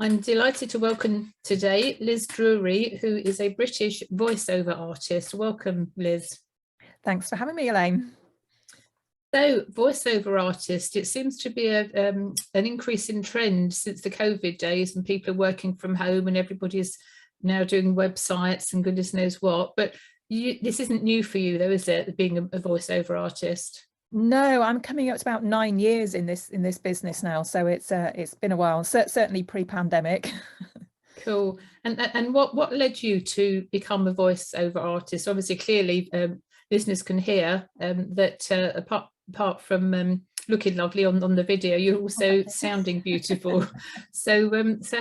I'm delighted to welcome today Liz Drury, who is a British voiceover artist. Welcome, Liz. Thanks for having me, Elaine. So, voiceover artist, it seems to be an increasing trend since the COVID days, and people are working from home and everybody's now doing websites and goodness knows what. But this isn't new for you, though, is it, being a voiceover artist? No, I'm coming up to about 9 years in this business now, so it's been a while. Certainly pre-pandemic. Cool. And what led you to become a voiceover artist? Obviously, clearly, listeners can hear that apart from looking lovely on the video, you're also sounding beautiful. So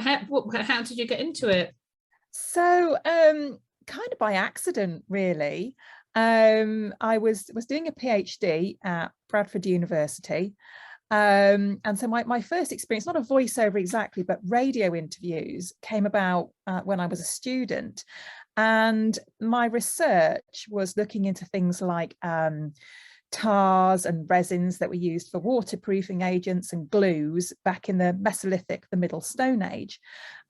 how did you get into it? So kind of by accident, really. I was doing a PhD at Bradford University. And so my first experience, not a voiceover exactly, but radio interviews came about when I was a student. And my research was looking into things like tars and resins that were used for waterproofing agents and glues back in the Mesolithic, the Middle Stone Age.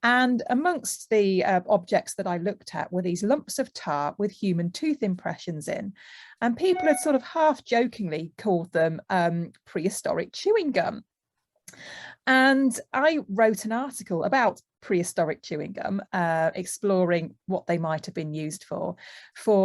And amongst the objects that I looked at were these lumps of tar with human tooth impressions in. And people had sort of half jokingly called them prehistoric chewing gum. And I wrote an article about prehistoric chewing gum, exploring what they might have been used for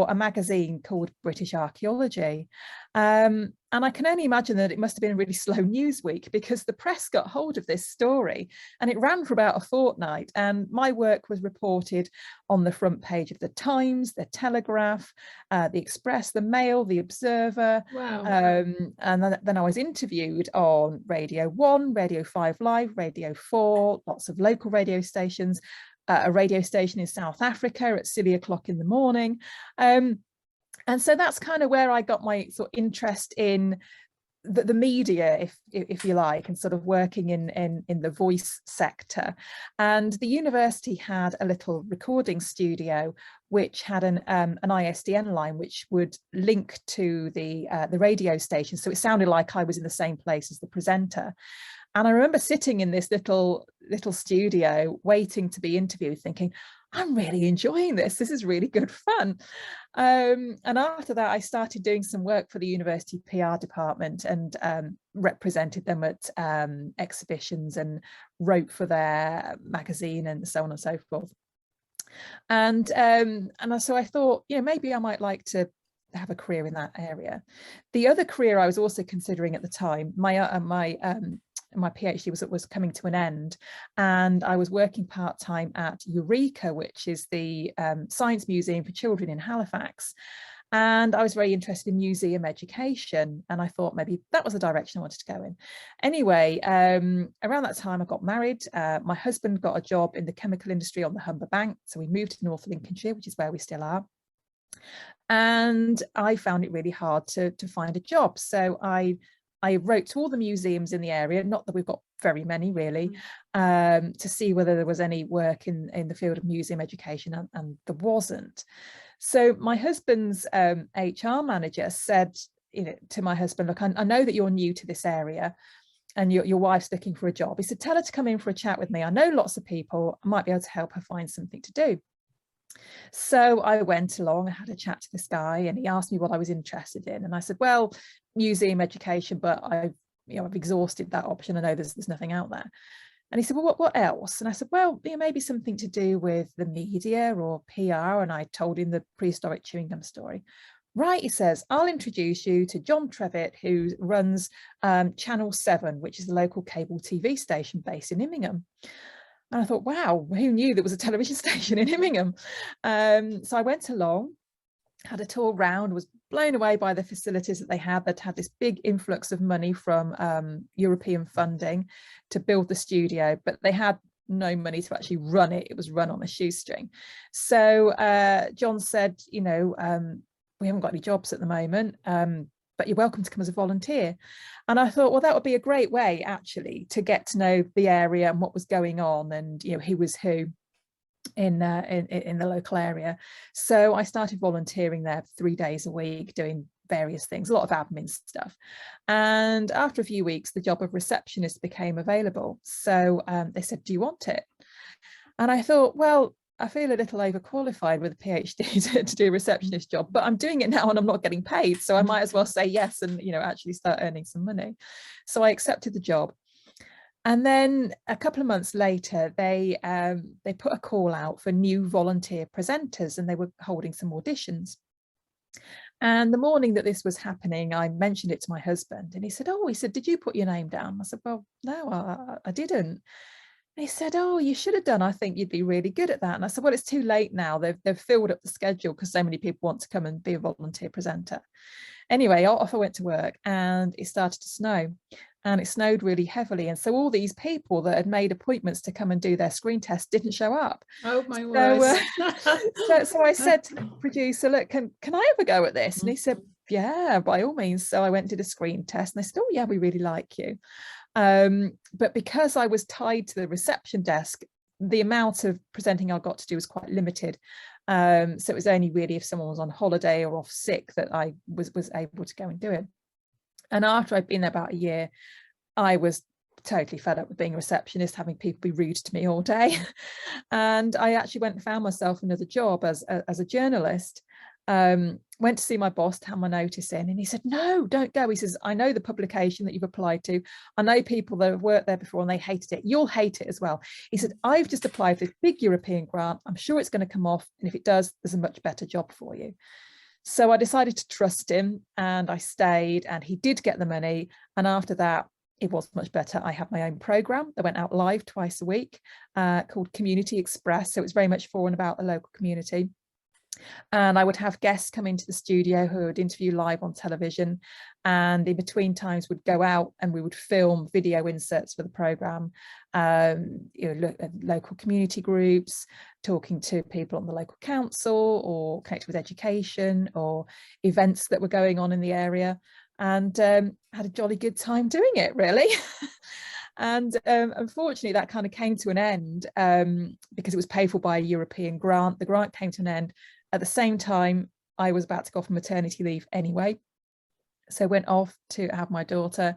a magazine called British Archaeology. And I can only imagine that it must have been a really slow news week, because the press got hold of this story and it ran for about a fortnight. And my work was reported on the front page of the Times, the Telegraph, the Express, the Mail, the Observer. Wow. And then I was interviewed on Radio 1, Radio 5 Live, Radio 4, lots of local radio stations, a radio station in South Africa at silly o'clock in the morning. And so that's kind of where I got my sort of interest in the media, if you like, and sort of working in the voice sector. And the university had a little recording studio which had an ISDN line which would link to the radio station, so it sounded like I was in the same place as the presenter. And I remember sitting in this little studio waiting to be interviewed, thinking, I'm really enjoying this. This is really good fun. And after that, I started doing some work for the university PR department and represented them at exhibitions and wrote for their magazine and so on and so forth. And so I thought, maybe I might like to have a career in that area. The other career I was also considering at the time, my PhD was coming to an end, and I was working part-time at Eureka, which is the science museum for children in Halifax. And I was very interested in museum education, and I thought maybe that was the direction I wanted to go in. Anyway, around that time I got married. My husband got a job in the chemical industry on the Humber Bank, so we moved to North Lincolnshire, which is where we still are. And I found it really hard to find a job. So I wrote to all the museums in the area, not that we've got very many really, to see whether there was any work in the field of museum education, and there wasn't. So my husband's HR manager said, to my husband, look, I know that you're new to this area and your wife's looking for a job. He said, tell her to come in for a chat with me. I know lots of people, I might be able to help her find something to do. So I went along, I had a chat to this guy, and he asked me what I was interested in. And I said, well, museum education, but I've exhausted that option. I know there's nothing out there. And he said, well, what else? And I said, well, maybe something to do with the media or PR. And I told him the prehistoric chewing gum story. Right, he says, I'll introduce you to John Trevitt, who runs Channel 7, which is the local cable TV station based in Immingham. And I thought, wow, who knew there was a television station in Immingham? So I went along, had a tour round, was blown away by the facilities that they had. That had this big influx of money from European funding to build the studio, but they had no money to actually run it. It was run on a shoestring. So John said, we haven't got any jobs at the moment, but you're welcome to come as a volunteer. And I thought, well, that would be a great way actually to get to know the area and what was going on, and who was who in the local area. So I started volunteering there 3 days a week, doing various things, a lot of admin stuff. And after a few weeks, the job of receptionist became available. So they said, do you want it? And I thought, well, I feel a little overqualified with a PhD to do a receptionist job, but I'm doing it now and I'm not getting paid. So I might as well say yes and, you know, actually start earning some money. So I accepted the job. And then a couple of months later, they put a call out for new volunteer presenters, and they were holding some auditions. And the morning that this was happening, I mentioned it to my husband, and he said, "Oh," he said, "did you put your name down?" I said, "Well, no, I didn't." And he said, "Oh, you should have done. I think you'd be really good at that." And I said, "Well, it's too late now. They've filled up the schedule because so many people want to come and be a volunteer presenter." Anyway, off I went to work, and it started to snow, and it snowed really heavily. And so all these people that had made appointments to come and do their screen test didn't show up. Oh my word. So I said to the producer, "Look, can I have a go at this?" And he said, "Yeah, by all means." So I went and did a screen test, and they said, "Oh yeah, we really like you." But because I was tied to the reception desk, the amount of presenting I got to do was quite limited. So it was only really if someone was on holiday or off sick that I was able to go and do it. And after I'd been there about a year, I was totally fed up with being a receptionist, having people be rude to me all day. And I actually went and found myself another job as a journalist. Went to see my boss to have my notice in, and he said, "No, don't go." He says, "I know the publication that you've applied to. I know people that have worked there before and they hated it. You'll hate it as well." He said, "I've just applied for this big European grant. I'm sure it's going to come off. And if it does, there's a much better job for you." So I decided to trust him, and I stayed, and he did get the money. And after that, it was much better. I had my own program that went out live twice a week, called Community Express. So it was very much for and about the local community. And I would have guests come into the studio who would interview live on television, and in between times would go out and we would film video inserts for the programme, you know, local community groups, talking to people on the local council or connected with education or events that were going on in the area, and had a jolly good time doing it, really. And unfortunately, that kind of came to an end because it was paid for by a European grant. The grant came to an end at the same time I was about to go off on maternity leave anyway. So I went off to have my daughter,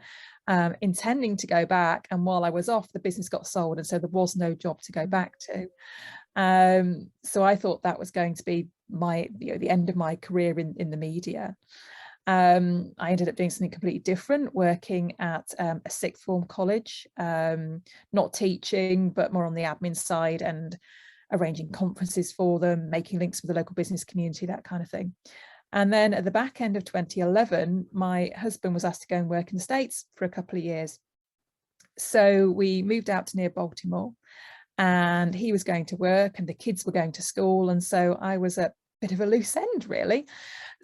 intending to go back. And while I was off, the business got sold. And so there was no job to go back to. So I thought that was going to be my, you know, the end of my career in the media. I ended up doing something completely different, working at a sixth form college, not teaching, but more on the admin side and arranging conferences for them, making links with the local business community, that kind of thing. And then at the back end of 2011, my husband was asked to go and work in the States for a couple of years. So we moved out to near Baltimore, and he was going to work and the kids were going to school. And so I was at a bit of a loose end, really.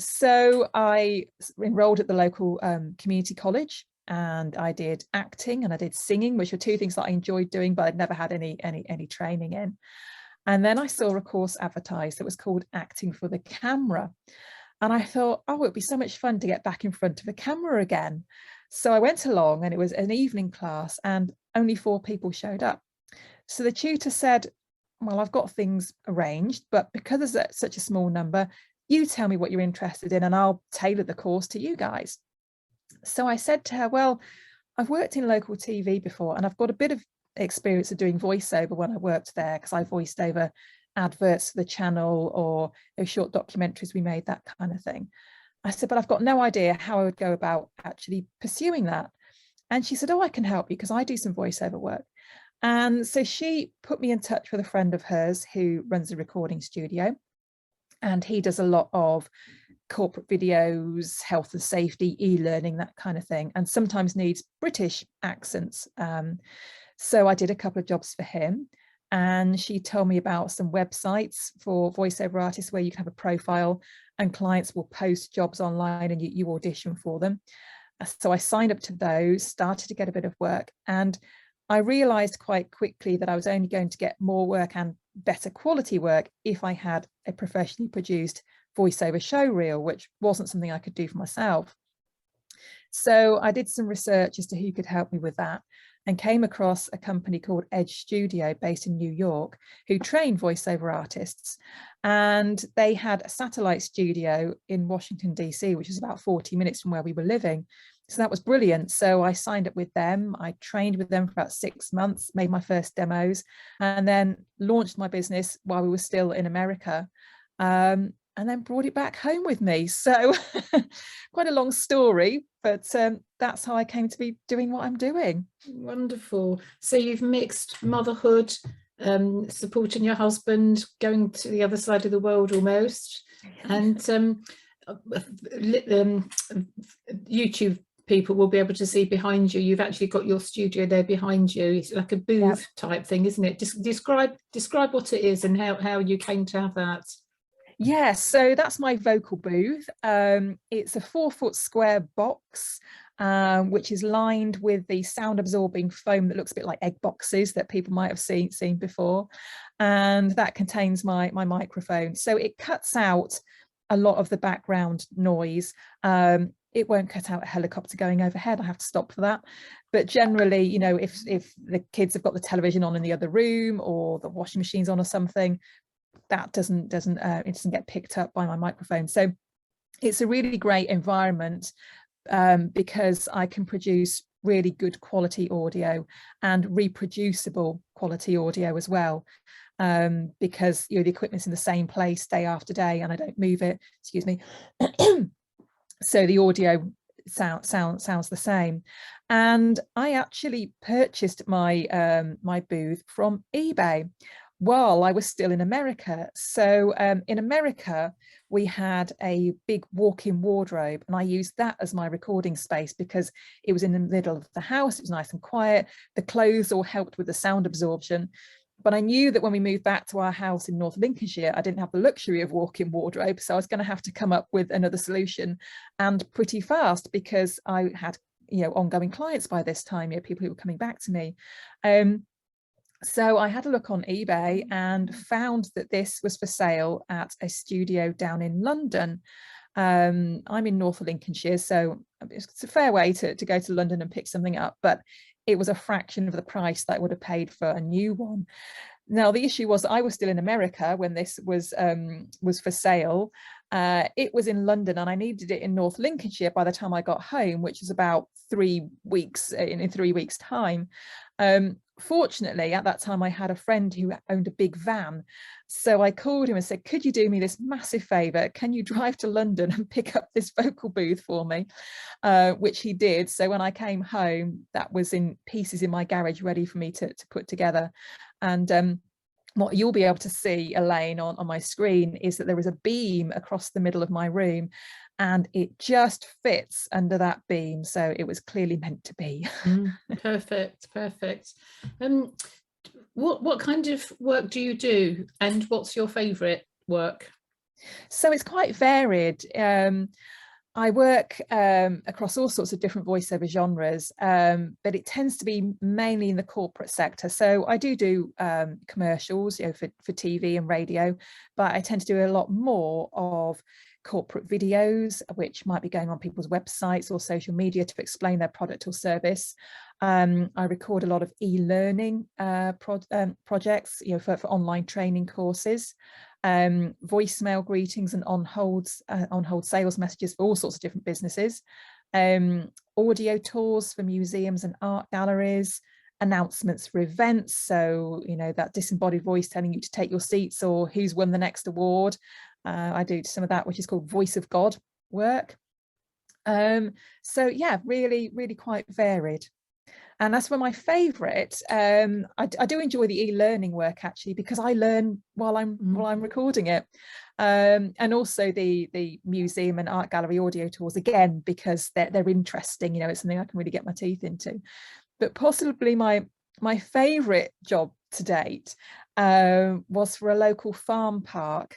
So I enrolled at the local community college, and I did acting and I did singing, which were two things that I enjoyed doing, but I'd never had any training in. And then I saw a course advertised that was called Acting for the Camera. And I thought, oh, it'd be so much fun to get back in front of a camera again. So I went along, and it was an evening class, and only 4 people showed up. So the tutor said, "Well, I've got things arranged, but because there's such a small number, you tell me what you're interested in and I'll tailor the course to you guys." So I said to her, "Well, I've worked in local TV before, and I've got a bit of experience of doing voiceover when I worked there, because I voiced over adverts for the channel or those short documentaries we made, that kind of thing." I said, "But I've got no idea how I would go about actually pursuing that." And she said, "Oh, I can help you because I do some voiceover work." And so she put me in touch with a friend of hers who runs a recording studio, and he does a lot of corporate videos, health and safety, e-learning, that kind of thing, and sometimes needs British accents. So I did a couple of jobs for him, and she told me about some websites for voiceover artists where you can have a profile and clients will post jobs online and you audition for them. So I signed up to those, started to get a bit of work, and I realized quite quickly that I was only going to get more work and better quality work if I had a professionally produced voiceover show reel, which wasn't something I could do for myself. So I did some research as to who could help me with that. and came across a company called Edge Studio based in New York, who train voiceover artists. And they had a satellite studio in Washington, DC, which is about 40 minutes from where we were living. So that was brilliant. So I signed up with them. I trained with them for about 6 months, made my first demos, and then launched my business while we were still in America. And then brought it back home with me. So quite a long story, but that's how I came to be doing what I'm doing. Wonderful. So you've mixed motherhood, supporting your husband, going to the other side of the world almost, and YouTube people will be able to see behind you. You've actually got your studio there behind you. It's like a booth type thing, isn't it? Just describe what it is and how you came to have that. Yeah, so that's my vocal booth. It's a 4-foot square box, which is lined with the sound absorbing foam that looks a bit like egg boxes that people might have seen before. And that contains my microphone. So it cuts out a lot of the background noise. It won't cut out a helicopter going overhead. I have to stop for that. But generally, you know, if the kids have got the television on in the other room or the washing machine's on or something, that doesn't get picked up by my microphone. So it's a really great environment because I can produce really good quality audio and reproducible quality audio as well, because the equipment's in the same place day after day and I don't move it, excuse me. So the audio sounds the same. And I actually purchased my my booth from eBay while I was still in America. So in America, we had a big walk-in wardrobe, and I used that as my recording space because it was in the middle of the house. It was nice and quiet. The clothes all helped with the sound absorption. But I knew that when we moved back to our house in North Lincolnshire, I didn't have the luxury of walk-in wardrobe. So I was going to have to come up with another solution, and pretty fast, because I had, ongoing clients by this time, people who were coming back to me. So I had a look on eBay and found that this was for sale at a studio down in London. I'm in North Lincolnshire, so it's a fair way to go to London and pick something up, but it was a fraction of the price that I would have paid for a new one. Now, the issue was I was still in America when this was for sale. It was in London and I needed it in North Lincolnshire by the time I got home, which is about 3 weeks, in 3 weeks' time. Fortunately, at that time, I had a friend who owned a big van. So I called him and said, could you do me this massive favour? Can you drive to London and pick up this vocal booth for me? Which he did. So when I came home, that was in pieces in my garage, ready for me to put together. And what you'll be able to see, Elaine, on my screen is that there is a beam across the middle of my room, and it just fits under that beam. So it was clearly meant to be. Perfect. What kind of work do you do, and what's your favourite work? So it's quite varied. I work across all sorts of different voiceover genres, but it tends to be mainly in the corporate sector. So I do commercials, for TV and radio, but I tend to do a lot more of corporate videos, which might be going on people's websites or social media to explain their product or service. I record a lot of e-learning projects, for online training courses. Voicemail greetings and on hold sales messages for all sorts of different businesses, audio tours for museums and art galleries, announcements for events, so that disembodied voice telling you to take your seats or who's won the next award. I do some of that, which is called Voice of God work. So yeah, really quite varied. And as for my favourite, I do enjoy the e-learning work, actually, because I learn while I'm recording it, and also the museum and art gallery audio tours, again, because they're interesting. It's something I can really get my teeth into. But possibly my favourite job to date was for a local farm park.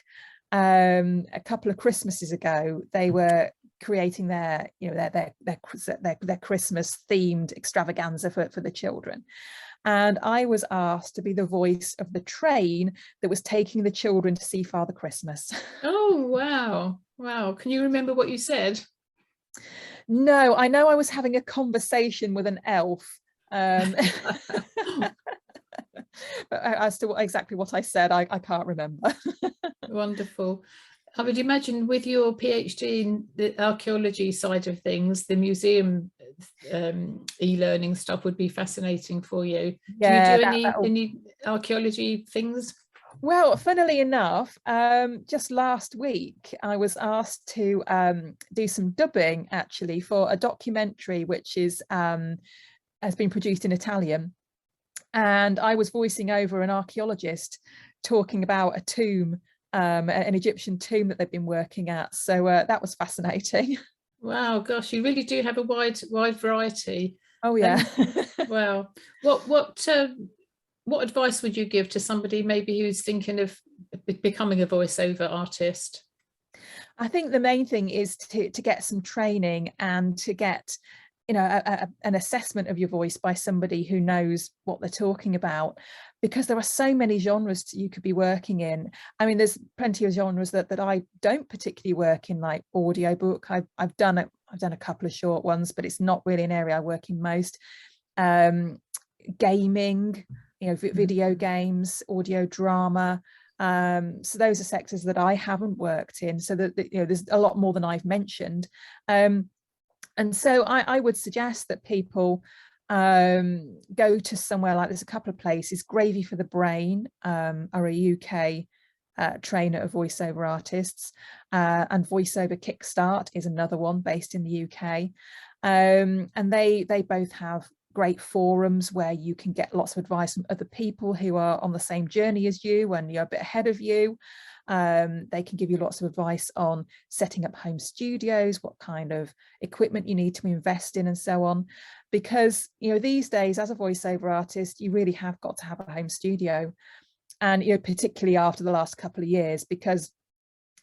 A couple of Christmases ago, they were creating their Christmas themed extravaganza for the children, and I was asked to be the voice of the train that was taking the children to see Father Christmas. Oh, wow. Can you remember what you said? No, I know I was having a conversation with an elf, But as to exactly what I said, I can't remember. Wonderful. I would imagine with your PhD in the archaeology side of things, the museum e-learning stuff would be fascinating for you. Yeah, do you do any archaeology things? Well, funnily enough, just last week I was asked to do some dubbing actually for a documentary which is has been produced in Italian, and I was voicing over an archaeologist talking about a tomb, an Egyptian tomb that they've been working at. So that was fascinating. Wow, gosh, you really do have a wide variety. Oh yeah. Wow. What advice would you give to somebody maybe who's thinking of becoming a voiceover artist? I think the main thing is to get some training and to get, you know, an assessment of your voice by somebody who knows what they're talking about, because there are so many genres you could be working in. I mean, there's plenty of genres that I don't particularly work in, like audiobook. I've done a couple of short ones, but it's not really an area I work in most. Gaming, you know, video games, audio drama. So those are sectors that I haven't worked in, so that, you know, there's a lot more than I've mentioned. And so I would suggest that people go to somewhere like, there's a couple of places. Gravy for the Brain are a UK trainer of voiceover artists, and Voiceover Kickstart is another one based in the UK. And they both have great forums where you can get lots of advice from other people who are on the same journey as you and you're a bit ahead of you. They can give you lots of advice on setting up home studios, what kind of equipment you need to invest in, and so on. Because, you know, these days as a voiceover artist, you really have got to have a home studio. And, you know, particularly after the last couple of years, because,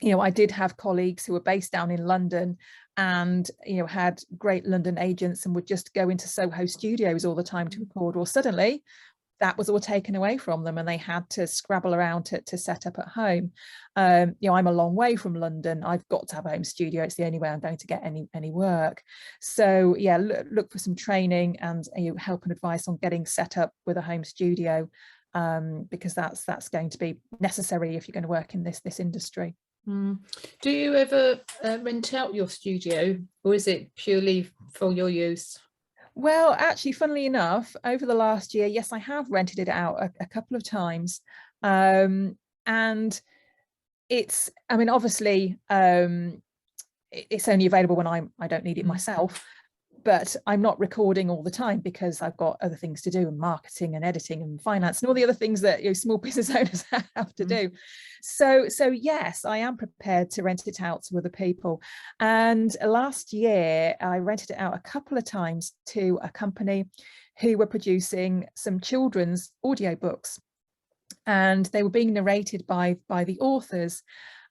you know, I did have colleagues who were based down in London and, you know, had great London agents and would just go into Soho studios all the time to record. Well, suddenly that was all taken away from them and they had to scrabble around to set up at home. You know, I'm a long way from London. I've got to have a home studio. It's the only way I'm going to get any work. So yeah, look for some training and, you know, help and advice on getting set up with a home studio, because that's going to be necessary if you're going to work in this industry. Do you ever rent out your studio, or is it purely for your use? Well, actually, funnily enough, over the last year, yes, I have rented it out a couple of times. And it's, I mean, obviously, it's only available when I don't need it myself. But I'm not recording all the time because I've got other things to do, and marketing and editing and finance and all the other things that, you know, small business owners have to do. So yes, I am prepared to rent it out to other people. And last year I rented it out a couple of times to a company who were producing some children's audiobooks, and they were being narrated by the authors,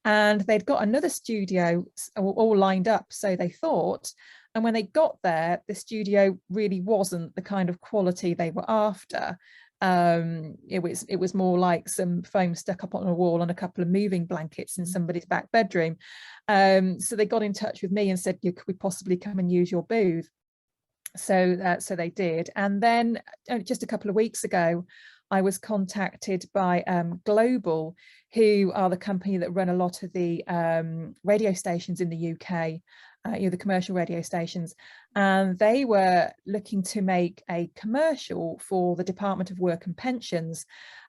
and they'd got another studio all lined up, so they thought. And when they got there, the studio really wasn't the kind of quality they were after. It was more like some foam stuck up on a wall and a couple of moving blankets in somebody's back bedroom. So they got in touch with me and said, could we possibly come and use your booth? So they did. And then just a couple of weeks ago, I was contacted by Global, who are the company that run a lot of the radio stations in the UK. You know, the commercial radio stations, and they were looking to make a commercial for the Department of Work and Pensions.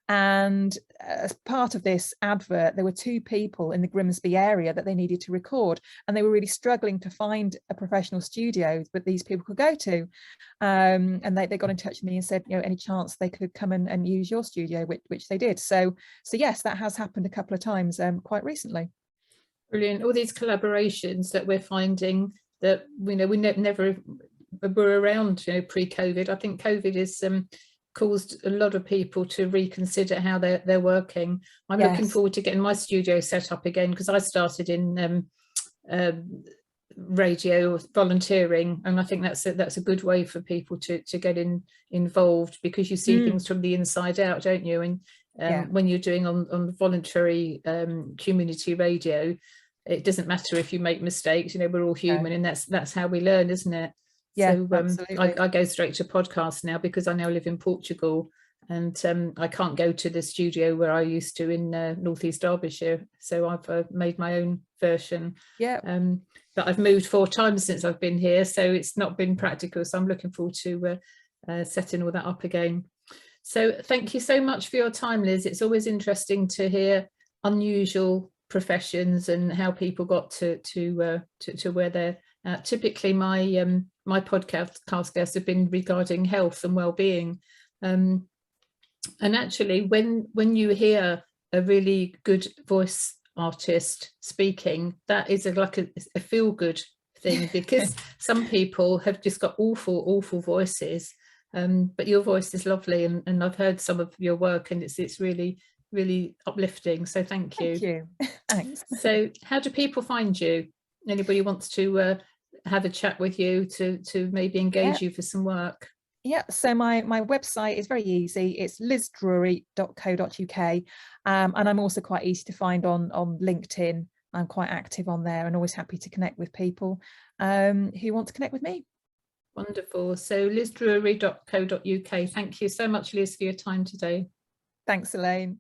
And as part of this advert, there were 2 people in the Grimsby area that they needed to record, and they were really struggling to find a professional studio that these people could go to. And they got in touch with me and said, you know, any chance they could come and use your studio, which they did. So yes, that has happened a couple of times quite recently. Brilliant. All these collaborations that we're finding that, you know, we never were around, you know, pre-COVID. I think COVID has caused a lot of people to reconsider how they're working. I'm looking forward to getting my studio set up again, because I started in radio volunteering, and I think that's a good way for people to get involved, because you see things from the inside out, don't you? And when you're doing on voluntary community radio, it doesn't matter if you make mistakes. You know, we're all human, and that's how we learn, isn't it? Yeah, So absolutely. I go straight to podcasts now because I now live in Portugal, and I can't go to the studio where I used to in northeast Derbyshire. So I've made my own version. Yeah. But I've moved 4 times since I've been here, so it's not been practical. So I'm looking forward to setting all that up again. So thank you so much for your time, Liz. It's always interesting to hear unusual professions and how people got to where they're at. Typically, my podcast guests have been regarding health and well-being. And actually, when you hear a really good voice artist speaking, that is like a feel-good thing, because some people have just got awful voices. But your voice is lovely, and I've heard some of your work, and it's really uplifting. So thank you. Thank you. Thanks. So how do people find you? Anybody wants to have a chat with you, to maybe engage you for some work? Yeah, so my website is very easy. It's lizdrury.co.uk, and I'm also quite easy to find on LinkedIn. I'm quite active on there and always happy to connect with people who want to connect with me. Wonderful. So lizdrury.co.uk. Thank you so much, Liz, for your time today. Thanks, Elaine.